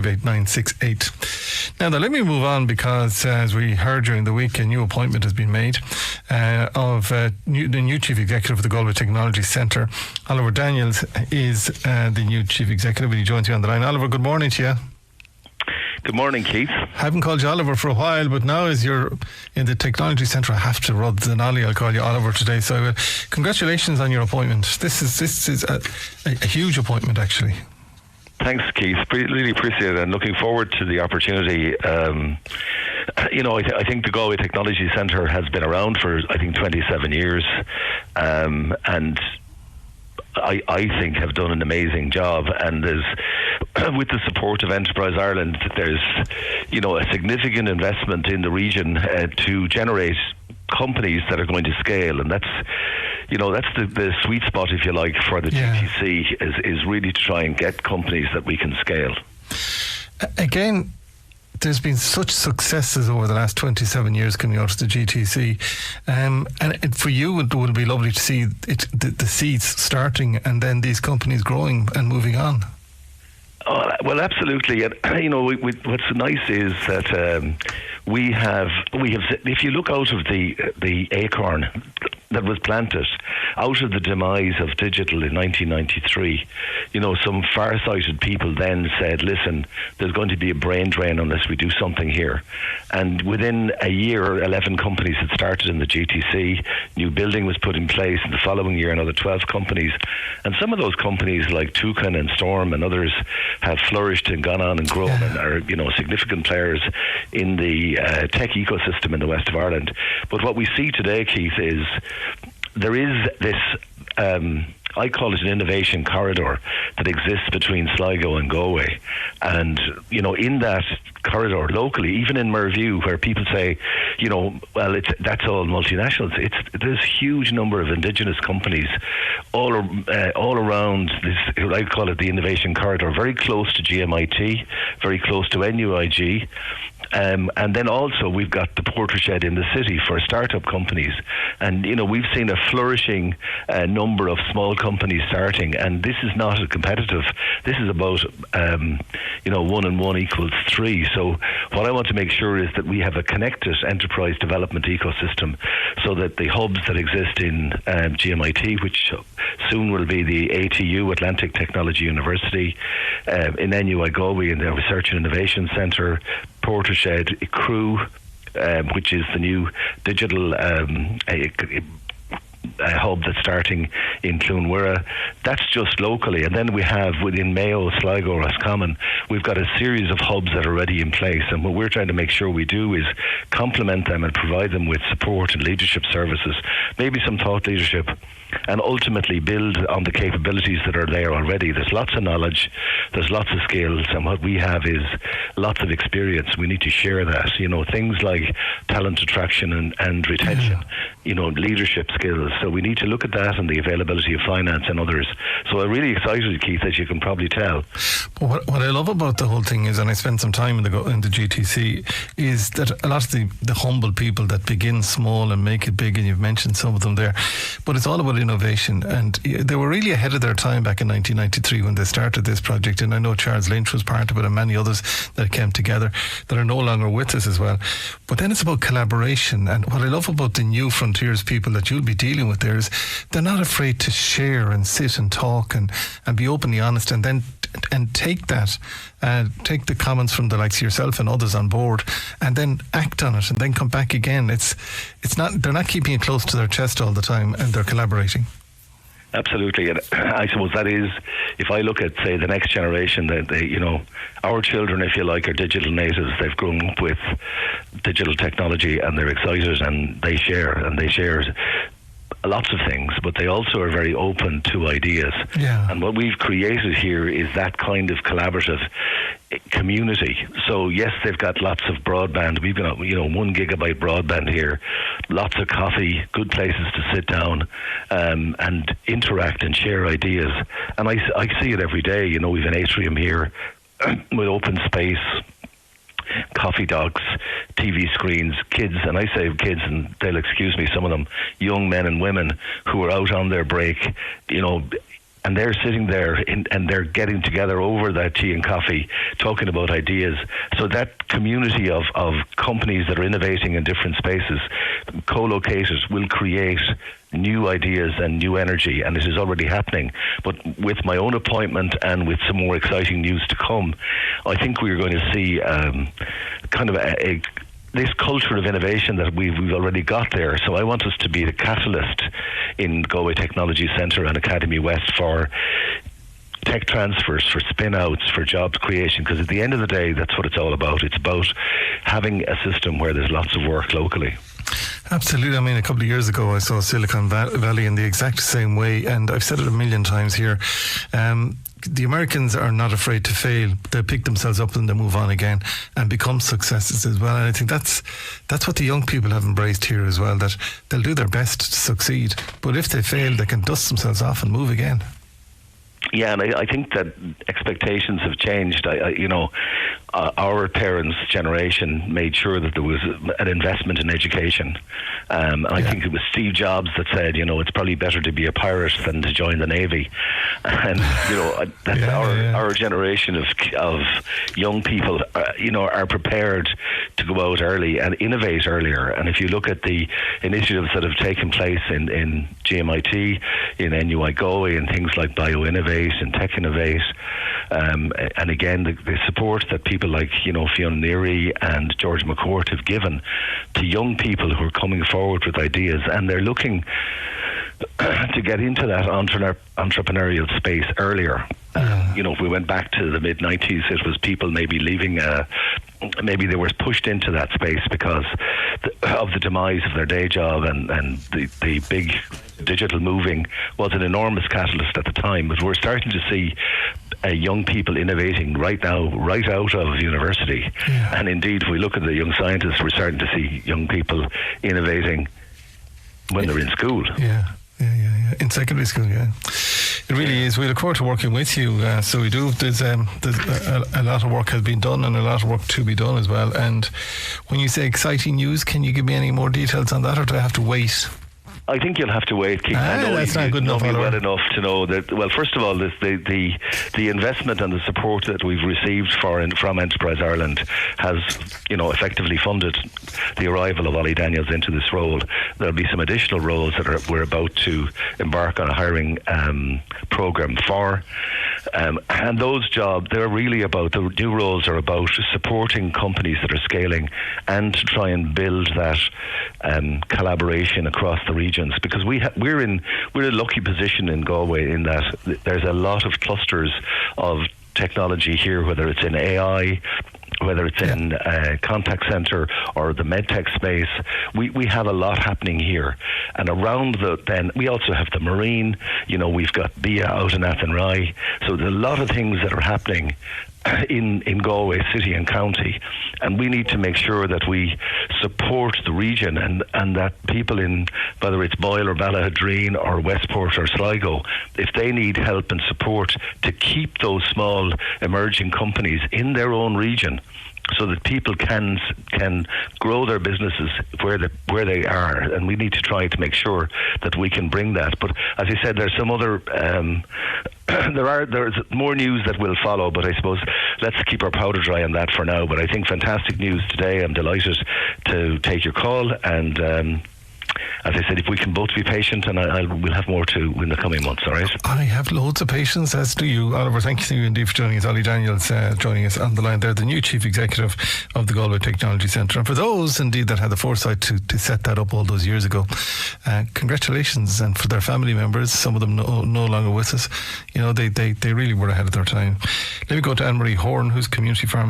8968. Now, let me move on because, as we heard during the week, a new appointment has been made of the new Chief Executive of the Galway Technology Centre. Oliver Daniels is the new Chief Executive, and he joins you on the line. Oliver, good morning to you. Good morning, Keith. I haven't called you Oliver for a while, but now as you're in the Technology Centre, I have to, rather than Ollie, I'll call you Oliver today. So congratulations on your appointment. This is a huge appointment, actually. Thanks, Keith. Really appreciate it, and looking forward to the opportunity. I think the Galway Technology Centre has been around for, 27 years, and I think have done an amazing job. And there's, with the support of Enterprise Ireland, there's, a significant investment in the region to generate companies that are going to scale, and that's the sweet spot, if you like, for the GTC is really to try and get companies that we can scale. Again, there's been such successes over the last 27 years coming out of the GTC, and for you it would be lovely to see the seeds starting and then these companies growing and moving on. Oh, well, absolutely. And what's nice is that we have. If you look out of the acorn that was planted out of the demise of digital in 1993, some far-sighted people then said, listen, there's going to be a brain drain unless we do something here. And within a year, 11 companies had started in the GTC. New building was put in place. In the following year, another 12 companies. And some of those companies like Toucan and Storm and others have flourished and gone on and grown and are, significant players in the tech ecosystem in the west of Ireland. But what we see today, Keith, is there is this, I call it an innovation corridor that exists between Sligo and Galway. And, in that corridor locally, even in Merview, where people say, that's all multinationals, there's a huge number of indigenous companies all around this, I call it the innovation corridor, very close to GMIT, very close to NUIG. And then also we've got the Portershed in the city for startup companies. And, we've seen a flourishing number of small companies starting. And this is not a competitive. This is about, 1 and 1 equals 3. So what I want to make sure is that we have a connected enterprise development ecosystem so that the hubs that exist in GMIT, which soon will be the ATU, Atlantic Technology University, in NUI Galway in the Research and Innovation Centre, Portershed, Crew, which is the new digital hub that's starting in Clonwira. That's just locally. And then we have within Mayo, Sligo, Roscommon, we've got a series of hubs that are already in place. And what we're trying to make sure we do is complement them and provide them with support and leadership services, maybe some thought leadership, and ultimately build on the capabilities that are there already. There's lots of knowledge, there's lots of skills, and what we have is lots of experience. We need to share that. Things like talent attraction and retention, leadership skills. So we need to look at that and the availability of finance and others. So I'm really excited, Keith, as you can probably tell. But what I love about the whole thing is, and I spent some time in the GTC, is that a lot of the humble people that begin small and make it big, and you've mentioned some of them there, but it's all about innovation. And they were really ahead of their time back in 1993 when they started this project. And I know Charles Lynch was part of it and many others that came together that are no longer with us as well. But then it's about collaboration. And what I love about the New Frontiers people that you'll be dealing with there is they're not afraid to share and sit and talk and be openly honest, and then take that, take the comments from the likes of yourself and others on board, and then act on it, and then come back again. They're not keeping it close to their chest all the time, and they're collaborating. Absolutely, and I suppose that is, if I look at, say, the next generation, that our children, if you like, are digital natives. They've grown up with digital technology, and they're excited, and they share lots of things, but they also are very open to ideas. Yeah. And what we've created here is that kind of collaborative community. So yes, they've got lots of broadband. We've got 1 gigabyte broadband here, lots of coffee, good places to sit down and interact and share ideas. And I see it every day. We've an atrium here with open space, coffee docks, TV screens, kids, and I say kids, and they'll excuse me, some of them, young men and women who are out on their break, and they're sitting there and they're getting together over that tea and coffee, talking about ideas. So that community of companies that are innovating in different spaces, co-located, will create new ideas and new energy, and this is already happening. But with my own appointment and with some more exciting news to come, I think we're going to see kind of this culture of innovation that we've already got there. So I want us to be the catalyst in Galway Technology Centre and Academy West for tech transfers, for spin-outs, for jobs creation, because at the end of the day, that's what it's all about. It's about having a system where there's lots of work locally. Absolutely. I mean, a couple of years ago, I saw Silicon Valley in the exact same way, and I've said it a million times here. The Americans are not afraid to fail. They pick themselves up and they move on again and become successes as well. And I think that's what the young people have embraced here as well, that they'll do their best to succeed. But if they fail, they can dust themselves off and move again. Yeah, and I think that expectations have changed. Our parents' generation made sure that there was an investment in education. I think it was Steve Jobs that said, it's probably better to be a pirate than to join the Navy. And, that's our generation of young people, are prepared to go out early and innovate earlier. And if you look at the initiatives that have taken place in GMIT, in NUI Galway, and things like BioInnovate and Tech Innovate, and again, the support that people like, Fiona Neary and George McCourt have given to young people who are coming forward with ideas, and they're looking to get into that entrepreneurial space earlier. If we went back to the mid-90s, it was people maybe leaving, maybe they were pushed into that space because of the demise of their day job, and the big digital moving was an enormous catalyst at the time. But we're starting to see young people innovating right now, right out of university. And indeed, if we look at the young scientists, we're starting to see young people innovating when they're in school. Yeah. In secondary school, yeah. It really is. We look forward to working with you. So we do. There's a lot of work has been done and a lot of work to be done as well. And when you say exciting news, can you give me any more details on that, or do I have to wait? I think you'll have to wait, Keith. I know that's not good enough. You know me well enough to know that. Well, first of all, the investment and the support that we've received from Enterprise Ireland has, effectively funded the arrival of Ollie Daniels into this role. There'll be some additional roles that we're about to embark on a hiring program for. And those jobs, they're really about, the new roles are about supporting companies that are scaling and to try and build that collaboration across the regions, because we're in a lucky position in Galway in that there's a lot of clusters of technology here, whether it's in AI, whether it's in contact center or the medtech space. We have a lot happening here. And around then we also have the marine, we've got BIA out in Athenry. So there's a lot of things that are happening in Galway city and county, and we need to make sure that we support the region and that people in, whether it's Boyle or Ballahadreen or Westport or Sligo, if they need help and support to keep those small emerging companies in their own region, so that people can grow their businesses where they are, and we need to try to make sure that we can bring that. But as I said, there's some other there's more news that will follow, but I suppose let's keep our powder dry on that for now. But I think fantastic news today. I'm delighted to take your call, and as I said, if we can both be patient, and we'll have more to in the coming months, all right? I have loads of patience, as do you, Oliver. Thank you indeed for joining us. Ollie Daniels joining us on the line there, the new Chief Executive of the Galway Technology Centre. And for those indeed that had the foresight to set that up all those years ago, congratulations. And for their family members, some of them no longer with us, they really were ahead of their time. Let me go to Anne-Marie Horan, who's community pharmacist.